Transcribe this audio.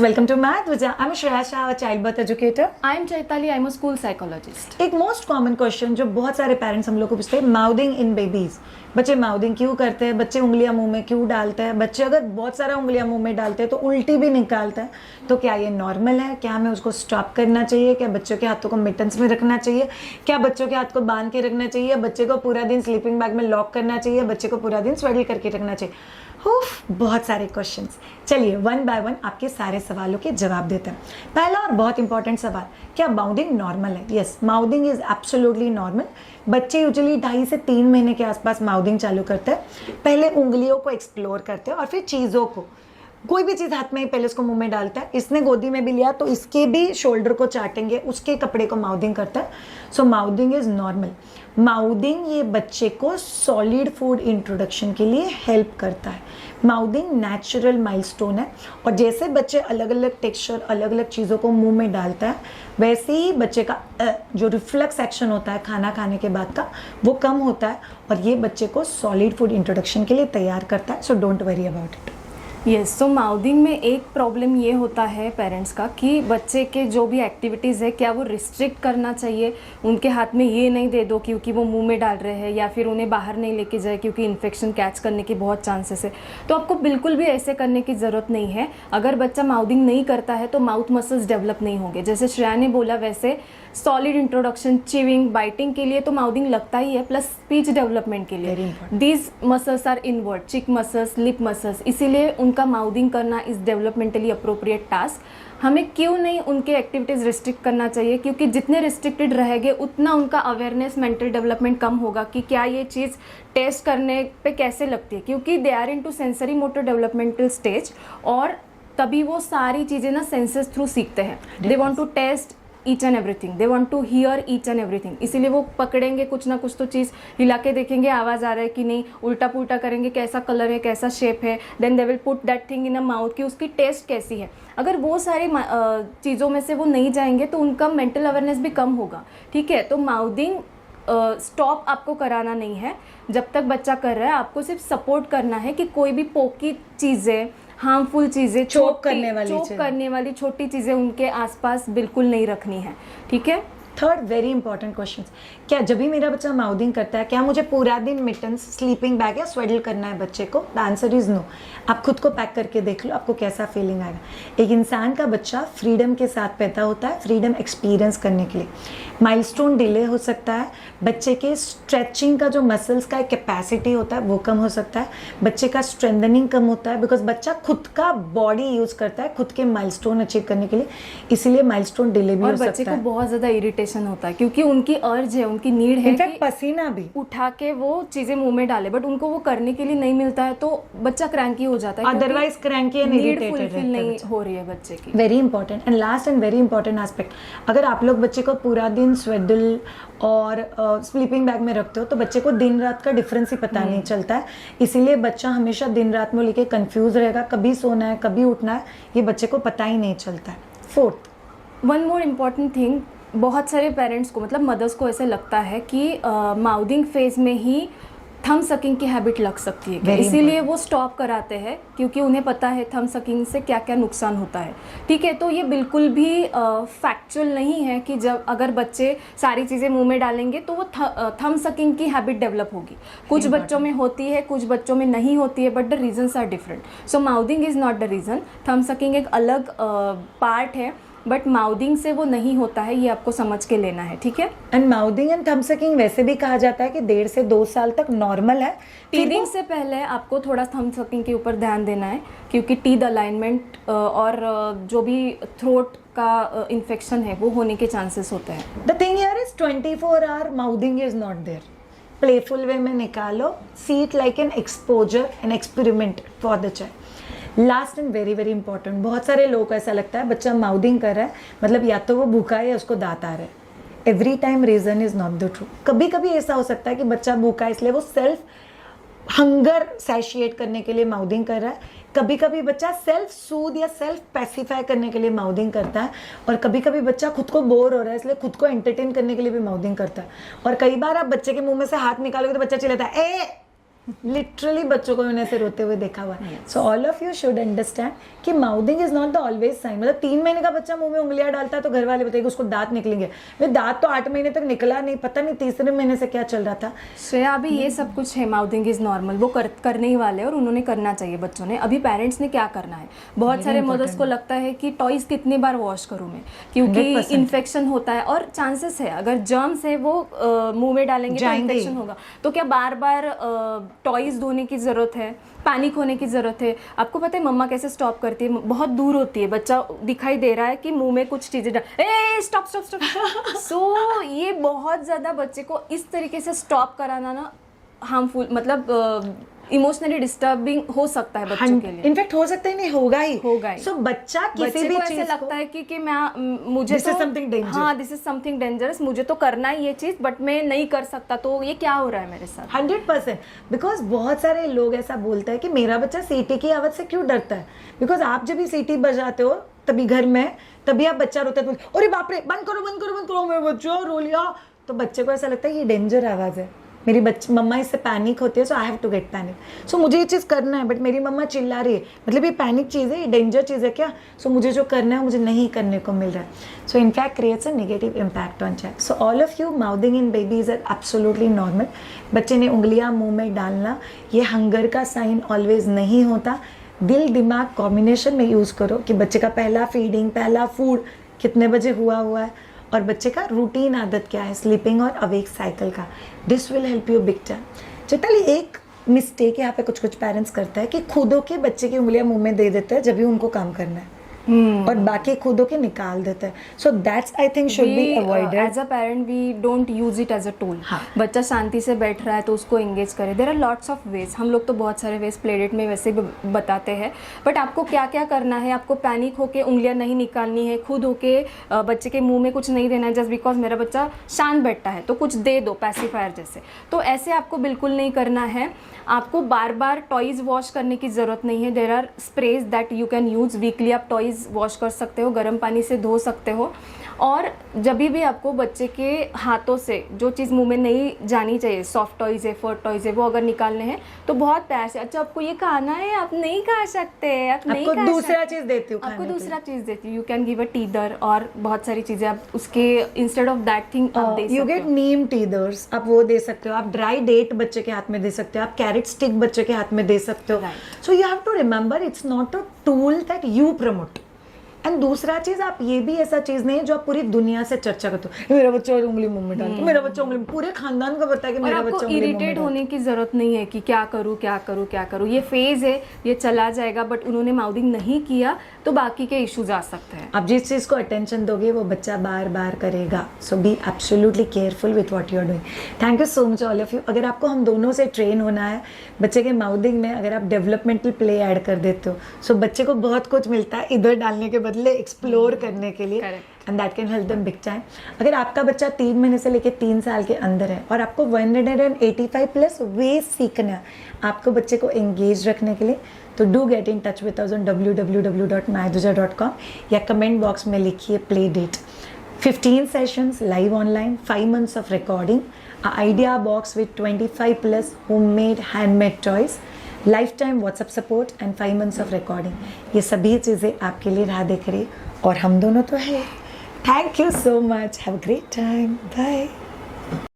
welcome to Math Vijay. I'm Shreya Shah, a child birth educator. I am Chaitali, I am a school psychologist. एक most common question जो बहुत सारे parents हम लोग को पूछते हैं, माउदिंग इन बेबीज. बच्चे माउदिंग क्यों करते हैं, बच्चे उंगलियां मुंह में क्यों डालते हैं, बच्चे अगर बहुत सारा उंगलियां मुंह में डालते हैं तो उल्टी भी निकालते हैं, तो क्या ये नॉर्मल है, क्या हमें उसको स्टॉप करना चाहिए, क्या बच्चों के हाथों को मिटन्स में रखना चाहिए, क्या बच्चों के हाथ को बांध के रखना चाहिए, बच्चे को पूरा दिन स्लीपिंग बैग में लॉक करना चाहिए, बच्चे को पूरा दिन स्वेडल करके रखना चाहिए. बहुत सारे क्वेश्चंस. चलिए वन बाय वन आपके सारे सवालों के जवाब देते हैं. पहला और बहुत इंपॉर्टेंट सवाल, क्या माउदिंग नॉर्मल है? Yes, mouthing is absolutely normal. बच्चे यूजुअली 2.5 से 3 महीने के आसपास माउदिंग चालू करते हैं. पहले उंगलियों को एक्सप्लोर करते हैं और फिर चीज़ों को, कोई भी चीज़ हाथ में पहले उसको मुंह में डालता है. इसने गोदी में भी लिया तो इसके भी शोल्डर को चाटेंगे, उसके कपड़े को माउदिंग करता है. सो माउदिंग इज नॉर्मल. माउदिंग ये बच्चे को सॉलिड फूड इंट्रोडक्शन के लिए हेल्प करता है. माउदिंग नेचुरल माइलस्टोन है और जैसे बच्चे अलग अलग टेक्सचर, अलग अलग चीज़ों को मुंह में डालता है, वैसे ही बच्चे का जो रिफ्लेक्स एक्शन होता है खाना खाने के बाद का, वो कम होता है और ये बच्चे को सॉलिड फूड इंट्रोडक्शन के लिए तैयार करता है. So don't worry about it. Yes, so mouthing में एक प्रॉब्लम ये होता है पेरेंट्स का कि बच्चे के जो भी एक्टिविटीज़ है क्या वो रिस्ट्रिक्ट करना चाहिए. उनके हाथ में ये नहीं दे दो क्योंकि वो मुंह में डाल रहे हैं, या फिर उन्हें बाहर नहीं लेके जाए क्योंकि इन्फेक्शन कैच करने की बहुत चांसेस है. तो आपको बिल्कुल भी ऐसे करने की ज़रूरत नहीं है. अगर बच्चा माउदिंग नहीं करता है तो माउथ मसल्स डेवलप नहीं होंगे. जैसे श्रेया ने बोला वैसे सॉलिड इंट्रोडक्शन, चिविंग, बाइटिंग के लिए तो माउदिंग लगता ही है, प्लस स्पीच डेवलपमेंट के लिए. दीज मसल्स आर इनवर्ड, चिक मसल्स, लिप मसल्स, इसीलिए उनका माउदिंग करना इज डेवलपमेंटली अप्रोप्रिएट टास्क. हमें क्यों नहीं उनके एक्टिविटीज़ रिस्ट्रिक्ट करना चाहिए, क्योंकि जितने रिस्ट्रिक्टेड रहेंगे उतना उनका अवेयरनेस, मेंटल डेवलपमेंट कम होगा कि क्या ये चीज़ टेस्ट करने पे कैसे लगती है, क्योंकि they are into sensory motor developmental stage और तभी वो सारी चीज़ें ना सेंसेस थ्रू सीखते हैं. They want to taste each and everything, they want to hear each and everything. इसीलिए वो पकड़ेंगे कुछ ना कुछ तो चीज़, हिला के देखेंगे आवाज़ आ रहा है कि नहीं, उल्टा पुल्टा करेंगे कैसा कलर है, कैसा शेप है, then they will put that thing in a mouth कि उसकी टेस्ट कैसी है. अगर वो सारी चीज़ों में से वो नहीं जाएंगे तो उनका मेंटल अवेयरनेस भी कम होगा. ठीक है, तो माउदिंग स्टॉप आपको कराना नहीं है. जब तक बच्चा कर रहा है आपको सिर्फ सपोर्ट करना है कि कोई भी पोकी चीज़ें, हार्मफुल चीज़ें, चोक करने वाली छोटी चीज़ें उनके आसपास बिल्कुल नहीं रखनी है. ठीक है. थर्ड वेरी इंपॉर्टेंट क्वेश्चन, क्या जब भी मेरा बच्चा माउदिंग करता है क्या मुझे पूरा दिन मिटन्स, स्लीपिंग बैग या स्वेडल करना है बच्चे को? The answer is no. आप खुद को पैक करके देख लो, आपको कैसा फीलिंग आएगा. एक इंसान का बच्चा फ्रीडम के साथ पैदा होता है, फ्रीडम एक्सपीरियंस करने के लिए. माइलस्टोन डिले हो सकता है, बच्चे के स्ट्रेचिंग का जो मसल्स का कैपेसिटी होता है वो कम हो सकता है, बच्चे का स्ट्रेंथनिंग कम होता है, बिकॉज बच्चा खुद का बॉडी यूज करता है खुद के माइलस्टोन अचीव करने के लिए, इसीलिए माइलस्टोन डिले भी हो सकता है. बच्चे को बहुत ज़्यादा इरिटेशन होता है क्योंकि उनकी अर्ज है, उनकी नीड है कि पसीना भी उठा के वो चीजें मुंह में डाले, बट उनको वो करने के लिए नहीं मिलता है तो बच्चा क्रैंकी हो जाता है. Otherwise cranky and irritated fulfil नहीं हो रही है बच्चे की. Very important and last and very important aspect, अगर आप लोग बच्चे को पूरा दिन स्वेडल और स्लीपिंग बैग में रखते हो तो बच्चे को दिन रात का डिफरेंस ही पता नहीं चलता है. इसीलिए बच्चा हमेशा दिन रात में लेके कंफ्यूज रहेगा, कभी सोना है कभी उठना है, ये बच्चे को पता ही नहीं चलता है. Fourth, one more important thing, बहुत सारे पेरेंट्स को, मतलब मदर्स को ऐसे लगता है कि माउदिंग फेज में ही थम सकिंग की हैबिट लग सकती है, इसीलिए वो स्टॉप कराते हैं क्योंकि उन्हें पता है थम सकिंग से क्या क्या नुकसान होता है. ठीक है, तो ये बिल्कुल भी फैक्चुअल नहीं है कि जब अगर बच्चे सारी चीज़ें मुंह में डालेंगे तो वो थम सकिंग की हैबिट डेवलप होगी. कुछ बच्चों में होती है, कुछ बच्चों में नहीं होती है, but the reasons are different. So mouthing is not the reason. Thumb sucking एक अलग पार्ट है, बट माउदिंग से वो नहीं होता है, ये आपको समझ के लेना है. ठीक है. एंड माउदिंग एंड थम सकिंग वैसे भी कहा जाता है कि 1.5 से 2 साल तक नॉर्मल है. टीदिंग से पहले आपको थोड़ा थम सकिंग के ऊपर ध्यान देना है क्योंकि टीथ अलाइनमेंट और जो भी थ्रोट का इन्फेक्शन है वो होने के चांसेस होते हैं. The thing here is 24 hour mouthing is not there. Playful way में निकालो, see it like an exposure, an experiment for the child. Last and very very important, बहुत सारे लोगों को ऐसा लगता है बच्चा माउदिंग कर रहा है मतलब या तो वो भूखा है या उसको दांत आ रहा है. Every time reason is not the true. कभी कभी ऐसा हो सकता है कि बच्चा भूखा है इसलिए वो सेल्फ हंगर सैशिएट करने के लिए माउदिंग कर रहा है. कभी कभी बच्चा सेल्फ सूद या सेल्फ पैसिफाई करने के लिए माउदिंग करता है, और कभी कभी बच्चा खुद को बोर हो रहा है इसलिए खुद को एंटरटेन करने के लिए भी माउदिंग करता है. और कई बार आप बच्चे के मुंह में से हाथ निकालोगे तो बच्चा चिल्लाता है ए, लिटरली बच्चों को मैंने ऐसे रोते हुए देखा हुआ है. So all of you should understand कि mouthing is not the always sign. मतलब 3 महीने का बच्चा मुंह में उंगलियां डालता है तो घर वाले बताएंगे उसको दांत निकलेंगे. वे दांत तो 8 महीने तक निकला नहीं, पता नहीं तीसरे महीने से क्या चल रहा था. श्रेया अभी ये सब कुछ है, माउदिंग इज नॉर्मल, वो करने ही वाले हैं और उन्होंने करना चाहिए बच्चों ने. अभी पेरेंट्स ने क्या करना है, बहुत सारे मदर्स को लगता है कि टॉयज कितनी बार वॉश करूं मैं, क्योंकि 100% इन्फेक्शन होता है और चांसेस है अगर जर्म्स है वो मुंह में डालेंगे तो जाएंगे ही. इन्फेक्शन होगा. तो क्या बार बार टॉयज धोने की जरूरत है, पैनिक होने की जरूरत है? आपको पता है मम्मा कैसे स्टॉप करती है, बहुत दूर होती है, बच्चा दिखाई दे रहा है कि मुंह में कुछ चीजें स्टॉप स्टॉप स्टॉप. सो ये बहुत ज्यादा बच्चे को इस तरीके से स्टॉप कराना ना हार्मफुल, मतलब इमोशनली डिस्टर्बिंग हो सकता है बच्चों के लिए. इनफैक्ट हो सकता ही नहीं, होगा ही. सो बच्चा किसी बच्चे भी को ऐसे चीज लगता है कि मुझे This is something dangerous. हाँ, दिस इज समथिंग डेंजरस, मुझे तो करना है ये चीज बट मैं नहीं कर सकता, तो ये क्या हो रहा है मेरे साथ. 100%. बिकॉज बहुत सारे लोग ऐसा बोलते हैं कि मेरा बच्चा सीटी की आवाज से क्यों डरता है. बिकॉज आप जब भी सीटी बजाते हो तभी घर में, तभी आप बच्चा रोता है तो अरे बाप रे बंद करो बंद करो बंद करो, मेरा बच्चा रो लिया. तो बच्चे को ऐसा लगता है ये डेंजर आवाज है, मेरी बच्ची मम्मा इससे पैनिक होती है, so I have to get panic. So मुझे ये चीज़ करना है बट मेरी मम्मा चिल्ला रही है, मतलब ये पैनिक चीज़ है, ये डेंजर चीज़ है क्या. सो मुझे जो करना है मुझे नहीं करने को मिल रहा है. So in fact creates a negative impact on child. So all of you, mouthing in babies are absolutely normal. बच्चे ने उंगलियां मुंह में डालना ये हंगर का साइन ऑलवेज नहीं होता. दिल दिमाग कॉम्बिनेशन में यूज़ करो कि बच्चे का पहला फीडिंग, पहला फूड कितने बजे हुआ है और बच्चे का रूटीन आदत क्या है, स्लीपिंग और अवेक साइकिल का. This will help you big time. Chaitali, एक मिस्टेक यहाँ पे कुछ पेरेंट्स करता है कि खुदों के बच्चे की उंगलियां मुंह में दे देते हैं जब भी उनको काम करना है और बाकी खुदों के निकाल देते हैं. So that's I think should be avoided. As a parent we don't use it as a tool. बच्चा शांति से बैठ रहा है तो उसको एंगेज करें. There are lots of ways, हम लोग तो बहुत सारे वेज प्लेडेट में वैसे भी बताते हैं, बट आपको क्या क्या करना है. आपको पैनिक होके उंगलियां नहीं निकालनी है, खुद होके बच्चे के मुंह में कुछ नहीं देना है जस्ट बिकॉज मेरा बच्चा शांत बैठता है तो कुछ दे दो पैसिफायर जैसे. तो ऐसे आपको बिल्कुल नहीं करना है. आपको बार बार टॉयज वॉश करने की जरूरत नहीं है. There are sprays that you can use weekly. आप टॉयज वॉश कर सकते हो, गर्म पानी से धो सकते हो. और जब भी आपको बच्चे के हाथों से जो चीज़ मुंह में नहीं जानी चाहिए, सॉफ्ट टॉयज है, फर्ट टॉयज है, वो अगर निकालने हैं तो बहुत प्यार से, अच्छा आपको ये खाना है, आप नहीं खा सकते, आप नहीं खा दूसरा सकते. चीज देती हूँ, आपको दूसरा चीज देती हूँ. You can give a teether और बहुत सारी चीजें आप उसके इंस्टेड ऑफ दैट थिंग आप दे यू सकते गेट हो. नीम टीदर्स, आप वो दे सकते हो. आप ड्राई डेट बच्चे के हाथ में दे सकते हो. आप कैरेट स्टिक बच्चे के हाथ में दे सकते हो. So you have to remember it's not a tool that you promote. And दूसरा चीज, आप ये भी ऐसा चीज नहीं है जो आप पूरी दुनिया से चर्चा करते हो, मेरा बच्चा और उंगली मुंह में डालता, मेरा बच्चा उंगली, पूरे खानदान को पता है कि और मेरा आपको बच्चा उंगली मुंह में इरिटेट डालता. होने की जरूरत नहीं है कि क्या करूँ क्या करूँ क्या करूँ. ये फेज है, ये चला जाएगा, बट उन्होंने माउदिंग नहीं किया तो बाकी के इश्यूज आ सकते हैं. आप जिस चीज को अटेंशन दोगे वो बच्चा बार बार करेगा. So be absolutely careful with what you are doing. Thank you so much all of you. अगर आपको हम दोनों से ट्रेन होना है बच्चे के माउदिंग में, अगर आप डेवलपमेंटल प्ले ऐड कर देते हो, सो बच्चे को बहुत कुछ मिलता है इधर डालने के बदले एक्सप्लोर करने के लिए. And that can help them big time. अगर आपका बच्चा 3 महीने से लेकर 3 साल के अंदर है और आपको 185 प्लस वेज सीखना है आपको बच्चे को एंगेज रखने के लिए, तो do get in touch with us on www.mayaduja.com या कमेंट बॉक्स में लिखिए play date. 15 sessions live online, 5 months of recording, a idea box with 25 plus homemade handmade toys, life-time WhatsApp support and 5 months of recording. ये सभी चीज़ें आपके लिए राह देख रही और हम दोनों तो है. Thank you so much. Have a great time. Bye.